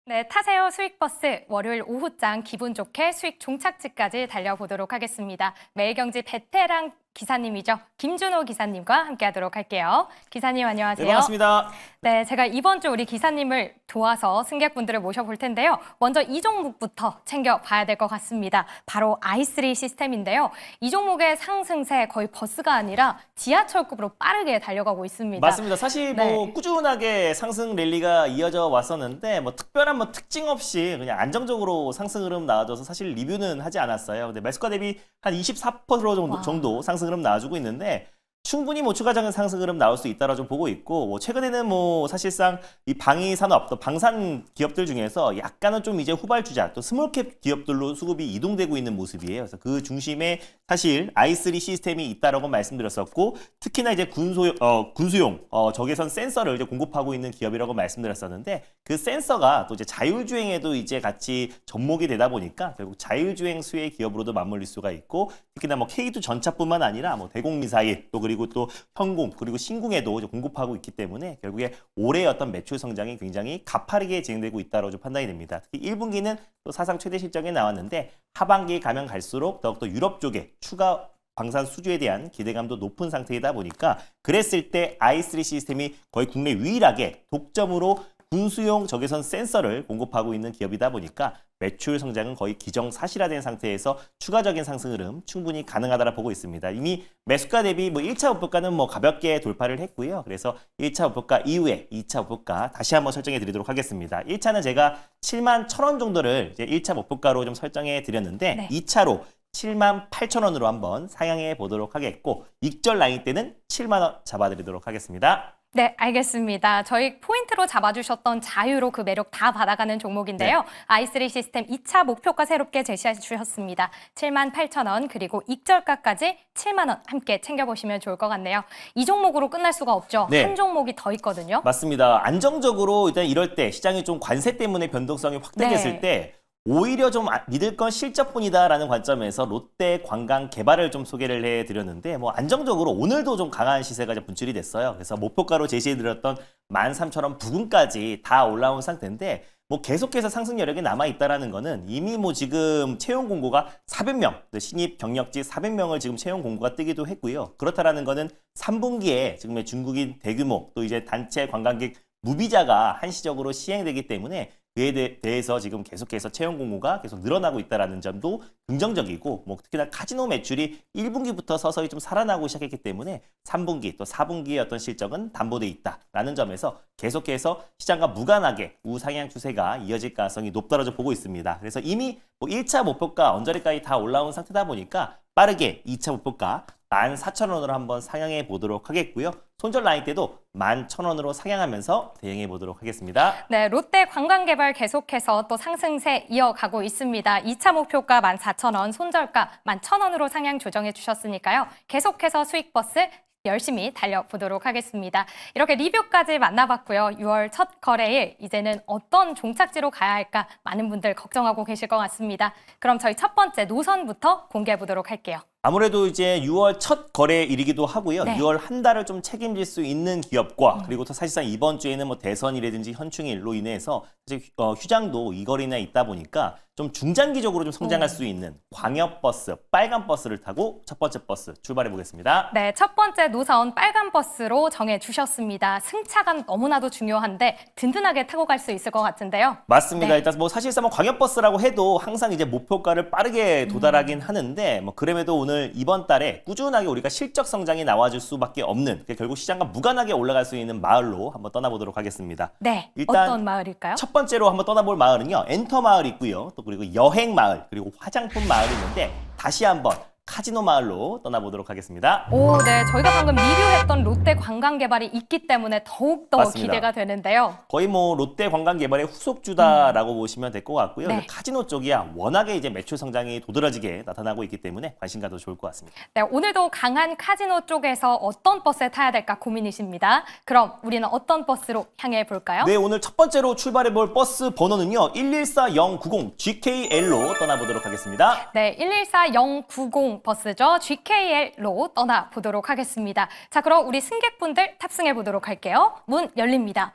네, 타세요 수익버스 월요일 오후장 기분 좋게 수익 종착지까지 달려보도록 하겠습니다. 매일경제 베테랑 기사님이죠. 김준호 기사님과 함께하도록 할게요. 기사님 안녕하세요. 네, 반갑습니다. 네, 제가 이번 주 우리 기사님을 도와서 승객분들을 모셔볼 텐데요. 먼저 이 종목부터 챙겨봐야 될 것 같습니다. 바로 i3 시스템인데요. 이 종목의 상승세 거의 버스가 아니라 지하철급으로 빠르게 달려가고 있습니다. 맞습니다. 사실 네. 꾸준하게 상승 랠리가 이어져 왔었는데 특별한 특징 없이 그냥 안정적으로 상승 흐름 나와줘서 사실 리뷰는 하지 않았어요. 근데 매수가 대비 한 24% 정도 상승 흐름 나와주고 있는데 충분히 추가적인 상승 흐름 나올 수 있다라 좀 보고 있고 최근에는 사실상 이 방위 산업 또 방산 기업들 중에서 약간은 좀 이제 후발주자 또 스몰캡 기업들로 수급이 이동되고 있는 모습이에요. 그래서 그 중심에 사실 i3 시스템이 있다라고 말씀드렸었고 특히나 이제 군수용 적외선 센서를 이제 공급하고 있는 기업이라고 말씀드렸었는데 그 센서가 또 이제 자율주행에도 이제 같이 접목이 되다 보니까 결국 자율주행 수혜 기업으로도 맞물릴 수가 있고 특히나 K2 전차뿐만 아니라 대공미사일 또 그리고 또 현공 그리고 신궁에도 이제 공급하고 있기 때문에 결국에 올해 어떤 매출 성장이 굉장히 가파르게 진행되고 있다고 좀 판단이 됩니다. 특히 1분기는 또 사상 최대 실적이 나왔는데 하반기에 가면 갈수록 더욱더 유럽 쪽에 추가 방산 수주에 대한 기대감도 높은 상태이다 보니까 그랬을 때 i3 시스템이 거의 국내 유일하게 독점으로 군수용 적외선 센서를 공급하고 있는 기업이다 보니까 매출 성장은 거의 기정사실화된 상태에서 추가적인 상승 흐름 충분히 가능하다라 보고 있습니다. 이미 매수가 대비 1차 목표가는 가볍게 돌파를 했고요. 그래서 1차 목표가 이후에 2차 목표가 다시 한번 설정해 드리도록 하겠습니다. 1차는 제가 7만 1,000원 정도를 이제 1차 목표가로 좀 설정해 드렸는데 네. 2차로 7만 8,000원으로 한번 상향해 보도록 하겠고 익절 라인 때는 7만 원 잡아드리도록 하겠습니다. 네, 알겠습니다. 저희 포인트로 잡아주셨던 자유로 그 매력 다 받아가는 종목인데요. 네. i3 시스템 2차 목표가 새롭게 제시해 주셨습니다. 78,000원 그리고 익절가까지 7만 원 함께 챙겨보시면 좋을 것 같네요. 이 종목으로 끝날 수가 없죠. 네. 한 종목이 더 있거든요. 맞습니다. 안정적으로 일단 이럴 때 시장이 좀 관세 때문에 변동성이 확대됐을 네. 때 오히려 좀 믿을 건 실적뿐이다라는 관점에서 롯데 관광 개발을 좀 소개를 해드렸는데 안정적으로 오늘도 좀 강한 시세가 이제 분출이 됐어요. 그래서 목표가로 제시해드렸던 13,000원 부근까지 다 올라온 상태인데 계속해서 상승 여력이 남아있다라는 거는 이미 지금 채용 공고가 400명, 신입 경력직 400명을 지금 채용 공고가 뜨기도 했고요. 그렇다라는 거는 3분기에 지금의 중국인 대규모 또 이제 단체 관광객 무비자가 한시적으로 시행되기 때문에 그에 대해서 지금 계속해서 채용 공고가 계속 늘어나고 있다는 점도 긍정적이고 특히나 카지노 매출이 1분기부터 서서히 좀 살아나고 시작했기 때문에 3분기 또 4분기의 어떤 실적은 담보돼 있다라는 점에서 계속해서 시장과 무관하게 우상향 추세가 이어질 가능성이 높다고 보고 있습니다. 그래서 이미 1차 목표가 언저리까지 다 올라온 상태다 보니까 빠르게 2차 목표가 14,000원으로 한번 상향해 보도록 하겠고요. 손절 라인 때도 11,000원으로 상향하면서 대응해 보도록 하겠습니다. 네, 롯데 관광개발 계속해서 또 상승세 이어가고 있습니다. 2차 목표가 14,000원, 손절가 11,000원으로 상향 조정해 주셨으니까요. 계속해서 수익버스 열심히 달려보도록 하겠습니다. 이렇게 리뷰까지 만나봤고요. 6월 첫 거래일 이제는 어떤 종착지로 가야 할까 많은 분들 걱정하고 계실 것 같습니다. 그럼 저희 첫 번째 노선부터 공개해 보도록 할게요. 아무래도 이제 6월 첫 거래일이기도 하고요. 네. 6월 한 달을 좀 책임질 수 있는 기업과 그리고 또 사실상 이번 주에는 대선이라든지 현충일로 인해서 사실 휴장도 이거리나 있다 보니까 좀 중장기적으로 좀 성장할 수 있는 광역버스, 빨간 버스를 타고 첫 번째 버스 출발해 보겠습니다. 네, 첫 번째 노선 빨간 버스로 정해 주셨습니다. 승차감 너무나도 중요한데 든든하게 타고 갈 수 있을 것 같은데요. 맞습니다. 네. 일단 사실상 광역버스라고 해도 항상 이제 목표가를 빠르게 도달하긴 하는데 그럼에도 오늘 이번 달에 꾸준하게 우리가 실적 성장이 나와줄 수밖에 없는 결국 시장과 무관하게 올라갈 수 있는 마을로 한번 떠나보도록 하겠습니다. 네, 일단 어떤 마을일까요? 첫 번째로 한번 떠나볼 마을은요. 엔터 마을 있고요. 또 그리고 여행 마을 그리고 화장품 마을이 있는데 다시 한번 카지노 마을로 떠나보도록 하겠습니다. 오, 네. 저희가 방금 리뷰했던 롯데 관광개발이 있기 때문에 더욱더 맞습니다. 기대가 되는데요. 거의 롯데 관광개발의 후속주다라고 보시면 될 것 같고요. 네. 카지노 쪽이야 워낙에 이제 매출 성장이 도드라지게 나타나고 있기 때문에 관심 가도 좋을 것 같습니다. 네, 오늘도 강한 카지노 쪽에서 어떤 버스에 타야 될까 고민이십니다. 그럼 우리는 어떤 버스로 향해 볼까요? 네, 오늘 첫 번째로 출발해볼 버스 번호는요. 114090 GKL로 떠나보도록 하겠습니다. 네, 114090 버스죠. GKL로 떠나보도록 하겠습니다. 자, 그럼 우리 승객분들 탑승해 보도록 할게요. 문 열립니다.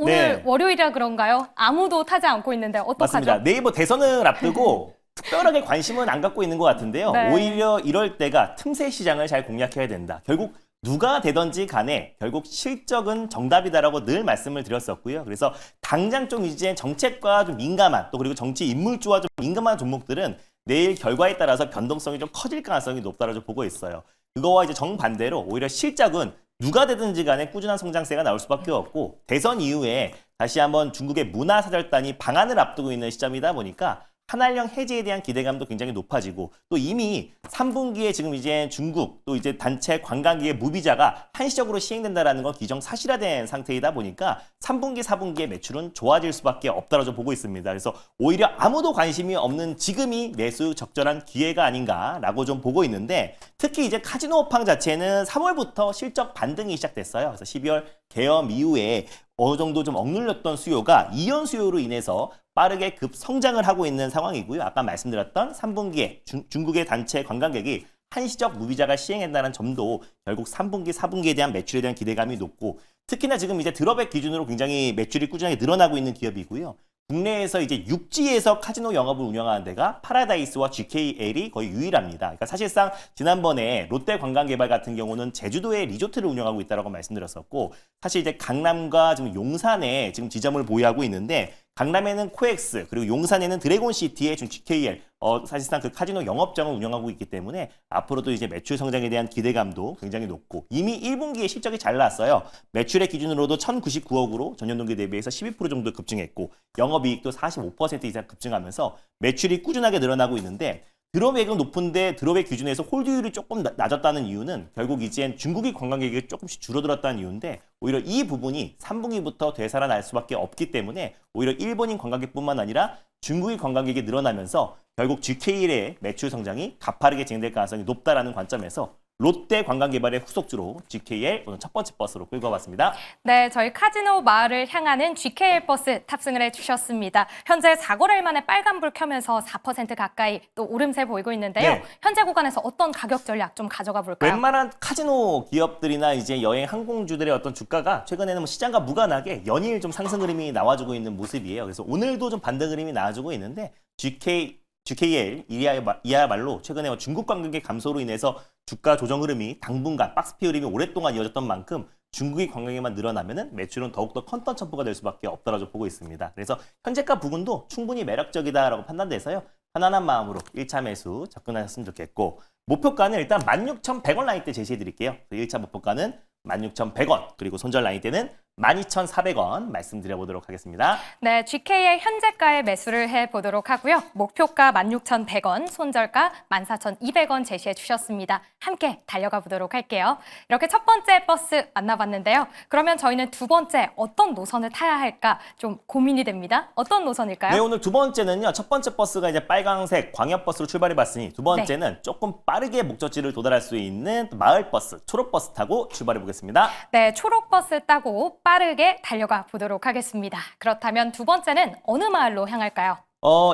오늘 네. 월요일이라 그런가요? 아무도 타지 않고 있는데 어떡하죠? 맞습니다. 네이버 대선을 앞두고 특별하게 관심은 안 갖고 있는 것 같은데요. 네. 오히려 이럴 때가 틈새 시장을 잘 공략해야 된다. 결국 누가 되든지 간에 결국 실적은 정답이다라고 늘 말씀을 드렸었고요. 그래서 당장 좀 이제 정책과 좀 민감한 또 그리고 정치 인물주와 좀 민감한 종목들은 내일 결과에 따라서 변동성이 좀 커질 가능성이 높다고 좀 보고 있어요. 그거와 이제 정반대로 오히려 실적은 누가 되든지 간에 꾸준한 성장세가 나올 수밖에 없고 대선 이후에 다시 한번 중국의 문화사절단이 방한을 앞두고 있는 시점이다 보니까 한한령 해제에 대한 기대감도 굉장히 높아지고 또 이미 3분기에 지금 이제 중국 또 이제 단체 관광객의 무비자가 한시적으로 시행된다라는 건 기정사실화된 상태이다 보니까 3분기, 4분기의 매출은 좋아질 수밖에 없다라고 좀 보고 있습니다. 그래서 오히려 아무도 관심이 없는 지금이 매수 적절한 기회가 아닌가라고 좀 보고 있는데 특히 이제 카지노 업황 자체는 3월부터 실적 반등이 시작됐어요. 그래서 12월 개엄 이후에 어느 정도 좀 억눌렸던 수요가 이연 수요로 인해서 빠르게 급성장을 하고 있는 상황이고요. 아까 말씀드렸던 3분기에 중국의 단체 관광객이 한시적 무비자가 시행한다는 점도 결국 3분기, 4분기에 대한 매출에 대한 기대감이 높고 특히나 지금 이제 드롭백 기준으로 굉장히 매출이 꾸준하게 늘어나고 있는 기업이고요. 국내에서 이제 육지에서 카지노 영업을 운영하는 데가 파라다이스와 GKL이 거의 유일합니다. 그러니까 사실상 지난번에 롯데관광개발 같은 경우는 제주도에 리조트를 운영하고 있다고 말씀드렸었고 사실 이제 강남과 지금 용산에 지금 지점을 보유하고 있는데 강남에는 코엑스 그리고 용산에는 드래곤시티의 지금 GKL 사실상 그 카지노 영업장을 운영하고 있기 때문에 앞으로도 이제 매출 성장에 대한 기대감도 굉장히 높고 이미 1분기에 실적이 잘 나왔어요. 매출의 기준으로도 1,099억으로 전년 동기 대비해서 12% 정도 급증했고 영업이익도 45% 이상 급증하면서 매출이 꾸준하게 늘어나고 있는데 드롭액은 높은데 드롭액 기준에서 홀드율이 조금 낮았다는 이유는 결국 이젠 중국인 관광객이 조금씩 줄어들었다는 이유인데 오히려 이 부분이 3분기부터 되살아날 수밖에 없기 때문에 오히려 일본인 관광객뿐만 아니라 중국인 관광객이 늘어나면서 결국 GKL의 매출 성장이 가파르게 진행될 가능성이 높다라는 관점에서 롯데 관광개발의 후속주로 GKL 오늘 첫 번째 버스로 끌고 와봤습니다. 네, 저희 카지노 마을을 향하는 GKL 버스 탑승을 해주셨습니다. 현재 4거래일 만에 빨간불 켜면서 4% 가까이 또 오름세 보이고 있는데요. 네. 현재 구간에서 어떤 가격 전략 좀 가져가 볼까요? 웬만한 카지노 기업들이나 이제 여행 항공주들의 어떤 주가가 최근에는 뭐 시장과 무관하게 연일 좀 상승 흐름이 나와주고 있는 모습이에요. 그래서 오늘도 좀 반등 흐름이 나와주고 있는데 GKL 이하야말로 최근에 중국 관광객 감소로 인해서 주가 조정 흐름이 당분간 박스피 흐름이 오랫동안 이어졌던 만큼 중국의 관광객만 늘어나면은 매출은 더욱더 컨턴 점프가 될 수밖에 없다고 보고 있습니다. 그래서 현재가 부분도 충분히 매력적이다라고 판단돼서요. 편안한 마음으로 1차 매수 접근하셨으면 좋겠고 목표가는 일단 16,100원 라인대 제시해 드릴게요. 1차 목표가는 16,100원 그리고 손절 라인대는 12,400원 말씀드려보도록 하겠습니다. 네, GK의 현재가에 매수를 해보도록 하고요. 목표가 16,100원, 손절가 14,200원 제시해 주셨습니다. 함께 달려가 보도록 할게요. 이렇게 첫 번째 버스 만나봤는데요. 그러면 저희는 두 번째 어떤 노선을 타야 할까 좀 고민이 됩니다. 어떤 노선일까요? 네, 오늘 두 번째는요. 첫 번째 버스가 이제 빨강색 광역버스로 출발해봤으니 두 번째는 조금 빠르게 목적지를 도달할 수 있는 마을버스, 초록버스 타고 출발해보겠습니다. 네, 초록버스 따고 빠르게 달려가 보도록 하겠습니다. 그렇다면 두 번째는 어느 마을로 향할까요?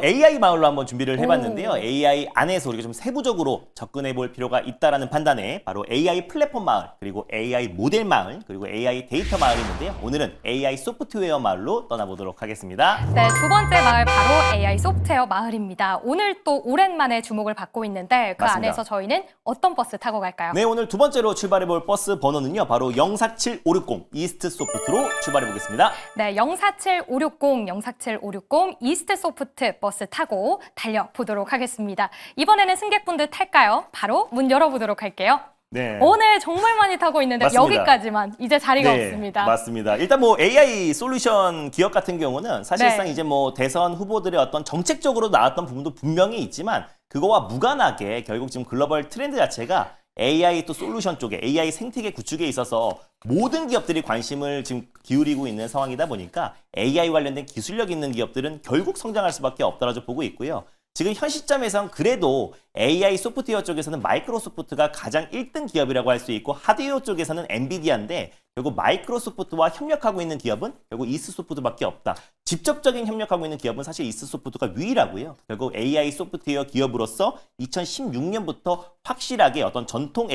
AI 마을로 한번 준비를 해봤는데요. 오. AI 안에서 우리가 좀 세부적으로 접근해 볼 필요가 있다라는 판단에 바로 AI 플랫폼 마을, 그리고 AI 모델 마을, 그리고 AI 데이터 마을이 있는데요. 오늘은 AI 소프트웨어 마을로 떠나보도록 하겠습니다. 네, 두 번째 마을 바로 AI 소프트웨어 마을입니다. 오늘 또 오랜만에 주목을 받고 있는데 그 맞습니다. 안에서 저희는 어떤 버스 타고 갈까요? 네, 오늘 두 번째로 출발해 볼 버스 번호는요. 바로 047560 이스트 소프트로 출발해 보겠습니다. 네, 047560, 047560 이스트 소프트 버스 타고 달려보도록 하겠습니다. 이번에는 승객분들 탈까요? 바로 문 열어보도록 할게요. 네. 오늘 정말 많이 타고 있는데 맞습니다. 여기까지만 이제 자리가 네, 없습니다. 맞습니다. 일단 뭐 AI 솔루션 기업 같은 경우는 사실상 네. 이제 뭐 대선 후보들의 어떤 정책적으로 나왔던 부분도 분명히 있지만 그거와 무관하게 결국 지금 글로벌 트렌드 자체가 AI 또 솔루션 쪽에 AI 생태계 구축에 있어서 모든 기업들이 관심을 지금 기울이고 있는 상황이다 보니까 AI 관련된 기술력 있는 기업들은 결국 성장할 수밖에 없다고 보고 있고요. 지금 현 시점에선 그래도 AI 소프트웨어 쪽에서는 마이크로소프트가 가장 1등 기업이라고 할 수 있고 하드웨어 쪽에서는 엔비디아인데 결국 마이크로소프트와 협력하고 있는 기업은 결국 이스소프트밖에 없다. 직접적인 협력하고 있는 기업은 사실 이스소프트가 유일하고요. 결국 AI 소프트웨어 기업으로서 2016년부터 확실하게 어떤 전통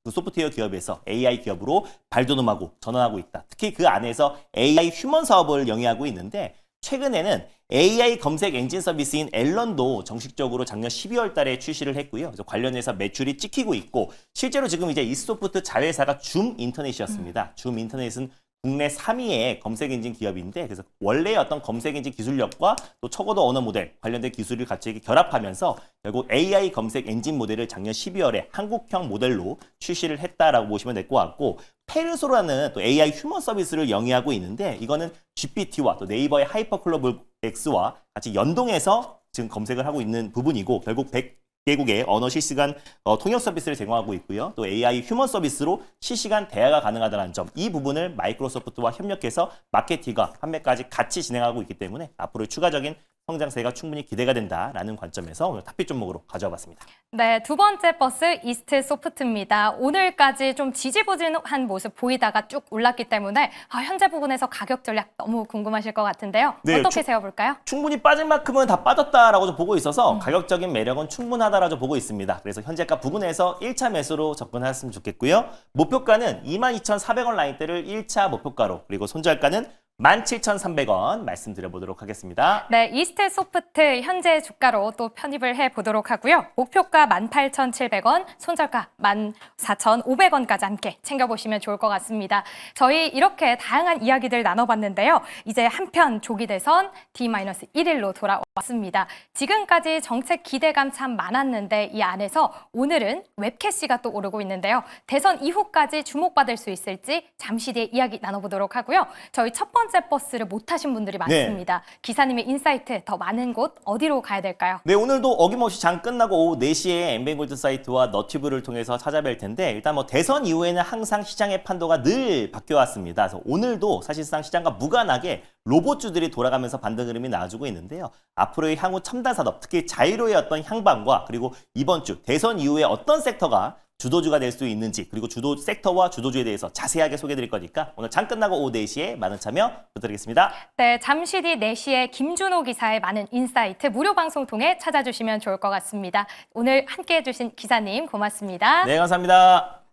그 소프트웨어 기업에서 AI 기업으로 발돋움하고 전환하고 있다. 특히 그 안에서 AI 휴먼 사업을 영위하고 있는데 최근에는 AI 검색 엔진 서비스인 앨런도 정식적으로 작년 12월 달에 출시를 했고요. 그래서 관련해서 매출이 찍히고 있고 실제로 지금 이제 이소프트 자회사가 줌 인터넷이었습니다. 줌 인터넷은 국내 3위의 검색 엔진 기업인데 그래서 원래의 어떤 검색 엔진 기술력과 또 척어도 언어 모델 관련된 기술을 같이 이렇게 결합하면서 결국 AI 검색 엔진 모델을 작년 12월에 한국형 모델로 출시를 했다라고 보시면 될 것 같고 페르소라는 또 AI 휴먼 서비스를 영위하고 있는데 이거는 GPT와 또 네이버의 하이퍼클로벌 X와 같이 연동해서 지금 검색을 하고 있는 부분이고 결국 100개국의 언어 실시간 통역 서비스를 제공하고 있고요. 또 AI 휴먼 서비스로 실시간 대화가 가능하다는 점. 이 부분을 마이크로소프트와 협력해서 마케팅과 판매까지 같이 진행하고 있기 때문에 앞으로 추가적인 성장세가 충분히 기대가 된다라는 관점에서 오늘 탑픽 종목으로 가져와 봤습니다. 네, 두 번째 버스 이스트 소프트입니다. 오늘까지 좀 지지부진한 모습 보이다가 쭉 올랐기 때문에 현재 부분에서 가격 전략 너무 궁금하실 것 같은데요. 네, 어떻게 세워볼까요? 충분히 빠진 만큼은 다 빠졌다라고 좀 보고 있어서 가격적인 매력은 충분하다라고 좀 보고 있습니다. 그래서 현재가 부근에서 1차 매수로 접근하셨으면 좋겠고요. 목표가는 22,400원 라인대를 1차 목표가로 그리고 손절가는 17,300원 말씀드려보도록 하겠습니다. 네, 이스트 소프트 현재 주가로 또 편입을 해보도록 하고요. 목표가 18,700원, 손절가 14,500원까지 함께 챙겨보시면 좋을 것 같습니다. 저희 이렇게 다양한 이야기들 나눠봤는데요. 이제 한편 조기 대선 D-1일로 돌아왔습니다. 지금까지 정책 기대감 참 많았는데 이 안에서 오늘은 웹캐시가 또 오르고 있는데요. 대선 이후까지 주목받을 수 있을지 잠시 뒤에 이야기 나눠보도록 하고요. 저희 첫 번째 버스를 못 타신 분들이 많습니다. 기사님의 인사이트 더 많은 곳 어디로 가야 될까요? 네, 오늘도 어김없이 장 끝나고 오후 4시에 엠뱅골드 사이트와 너튜브를 통해서 찾아뵐 텐데 일단 뭐 대선 이후에는 항상 시장의 판도가 늘 바뀌어왔습니다. 그래서 오늘도 사실상 시장과 무관하게 로봇주들이 돌아가면서 반등 흐름이 나와주고 있는데요. 앞으로의 향후 첨단 산업, 특히 자이로의 어떤 향방과 그리고 이번 주 대선 이후에 어떤 섹터가 주도주가 될 수 있는지 그리고 주도 섹터와 주도주에 대해서 자세하게 소개해드릴 거니까 오늘 장 끝나고 오후 4시에 많은 참여 부탁드리겠습니다. 네, 잠시 뒤 4시에 김준호 기사의 많은 인사이트 무료 방송 통해 찾아주시면 좋을 것 같습니다. 오늘 함께해 주신 기사님 고맙습니다. 네, 감사합니다.